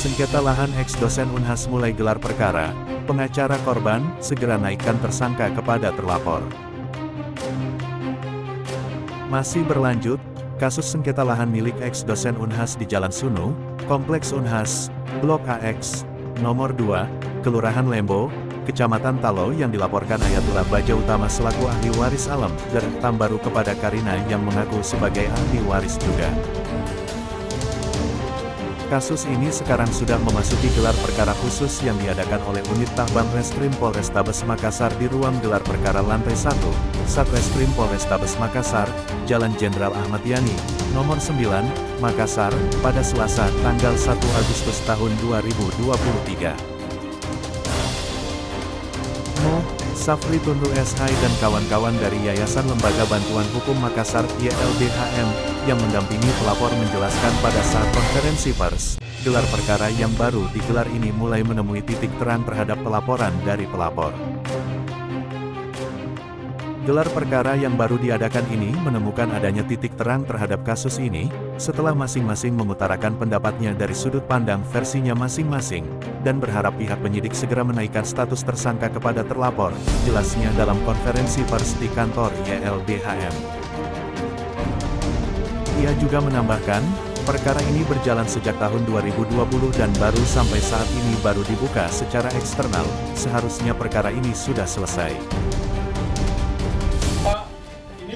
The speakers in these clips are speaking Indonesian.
Sengketa lahan ex-dosen Unhas mulai gelar perkara, pengacara korban, segera naikkan tersangka kepada terlapor. Masih berlanjut, kasus sengketa lahan milik ex-dosen Unhas di Jalan Sunu, Kompleks Unhas, Blok AX, nomor 2, Kelurahan Lembo, Kecamatan Talo yang dilaporkan Ayatullah Baja Utama selaku ahli waris alam, dari Tambaru kepada Karina yang mengaku sebagai ahli waris juga. Kasus ini sekarang sudah memasuki gelar perkara khusus yang diadakan oleh Unit Tahbang Reskrim Polrestabes Makassar di ruang gelar perkara lantai 1, Satreskrim Polrestabes Makassar, Jalan Jenderal Ahmad Yani, nomor 9, Makassar, pada Selasa, tanggal 1 Agustus tahun 2023. Safri Tundu SH dan kawan-kawan dari Yayasan Lembaga Bantuan Hukum Makassar YLBHM, yang mendampingi pelapor menjelaskan pada saat konferensi pers, gelar perkara yang baru digelar ini mulai menemui titik terang terhadap pelaporan dari pelapor. Gelar perkara yang baru diadakan ini menemukan adanya titik terang terhadap kasus ini, setelah masing-masing mengutarakan pendapatnya dari sudut pandang versinya masing-masing, dan berharap pihak penyidik segera menaikkan status tersangka kepada terlapor, jelasnya dalam konferensi pers di kantor YLBHM. Ia juga menambahkan, perkara ini berjalan sejak tahun 2020 dan baru sampai saat ini baru dibuka secara eksternal, seharusnya perkara ini sudah selesai.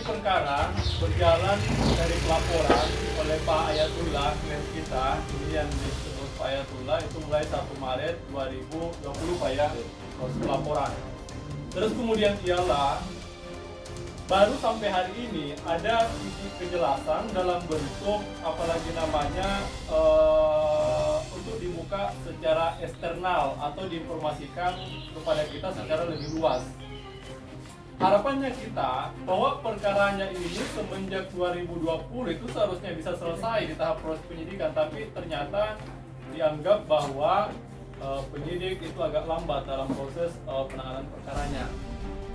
Perkara berjalan dari pelaporan oleh Pak Ayatullah, klien kita, ini yang disebut Pak Ayatullah, itu mulai 1 Maret 2020 Pak ya, proses pelaporan. Terus kemudian ialah, baru sampai hari ini ada kejelasan dalam bentuk, apalagi namanya, untuk dibuka secara eksternal atau diinformasikan kepada kita secara lebih luas. Harapannya kita bahwa perkaranya ini semenjak 2020 itu seharusnya bisa selesai di tahap proses penyidikan, tapi ternyata dianggap bahwa penyidik itu agak lambat dalam proses penanganan perkaranya.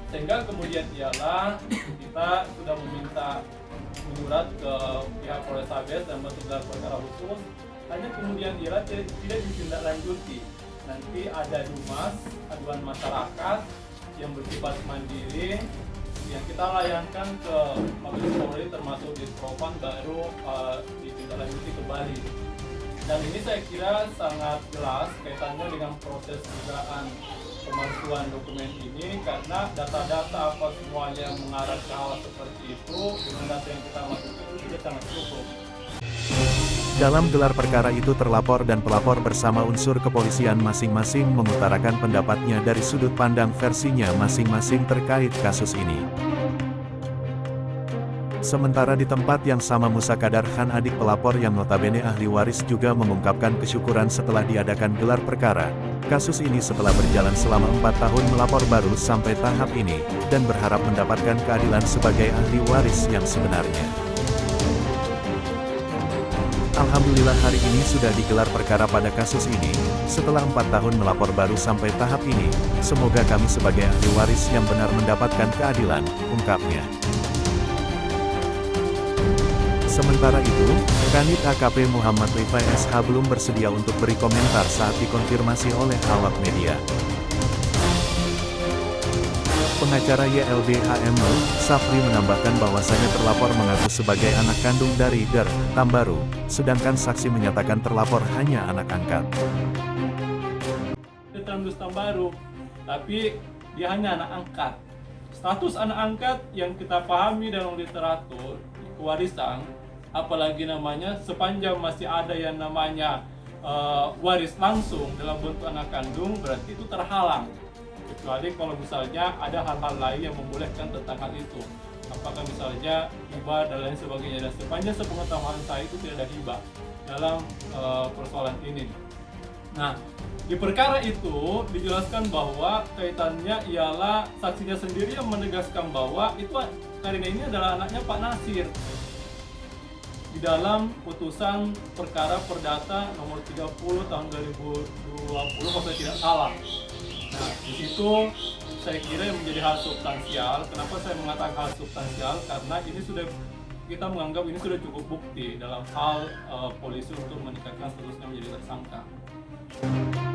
Sehingga kemudian ialah kita sudah meminta menyurat ke pihak Polrestabes dan bentuk gelar perkara khusus, hanya kemudian ialah tidak ditindaklanjuti. Nanti ada DUMAS, aduan masyarakat, yang bersifat mandiri yang kita layankan ke Mabes Polri termasuk di Propam baru ditindaklanjuti kembali. Dan ini saya kira sangat jelas kaitannya dengan proses dugaan pemalsuan dokumen ini, karena data-data apa semuanya yang mengarah ke hal seperti itu dengan data yang kita masukkan itu sudah sangat cukup. Dalam gelar perkara itu terlapor dan pelapor bersama unsur kepolisian masing-masing mengutarakan pendapatnya dari sudut pandang versinya masing-masing terkait kasus ini. Sementara di tempat yang sama Musa Kadar Khan, adik pelapor yang notabene ahli waris, juga mengungkapkan kesyukuran setelah diadakan gelar perkara. Kasus ini setelah berjalan selama 4 tahun melapor baru sampai tahap ini, dan berharap mendapatkan keadilan sebagai ahli waris yang sebenarnya. Alhamdulillah hari ini sudah digelar perkara pada kasus ini, setelah 4 tahun melapor baru sampai tahap ini, semoga kami sebagai ahli waris yang benar mendapatkan keadilan, ungkapnya. Sementara itu, Kanit AKP Muhammad Rifai SH belum bersedia untuk beri komentar saat dikonfirmasi oleh awak media. Pengacara YLBHM, Safri menambahkan bahwasanya terlapor mengaku sebagai anak kandung dari Tambaru, sedangkan saksi menyatakan terlapor hanya anak angkat. Tembus Tambaru, tapi dia hanya anak angkat. Status anak angkat yang kita pahami dalam literatur kewarisan, apalagi namanya sepanjang masih ada yang namanya waris langsung dalam bentuk anak kandung, berarti itu terhalang. Kecuali kalau misalnya ada hal-hal lain yang membolehkan tentang hal itu, apakah misalnya hibah dan lain sebagainya. Dan sepanjang sepengetahuan saya itu tidak ada hibah dalam persoalan ini. Nah, di perkara itu dijelaskan bahwa kaitannya ialah saksinya sendiri yang menegaskan bahwa itu Karina ini adalah anaknya Pak Nasir. Di dalam putusan perkara perdata nomor 30 tahun 2020 kalau saya tidak salah. Nah, di situ saya kira yang menjadi hal substansial. Kenapa saya mengatakan hal substansial? Karena ini sudah, kita menganggap ini sudah cukup bukti dalam hal polisi untuk meningkatkan statusnya menjadi tersangka. ya.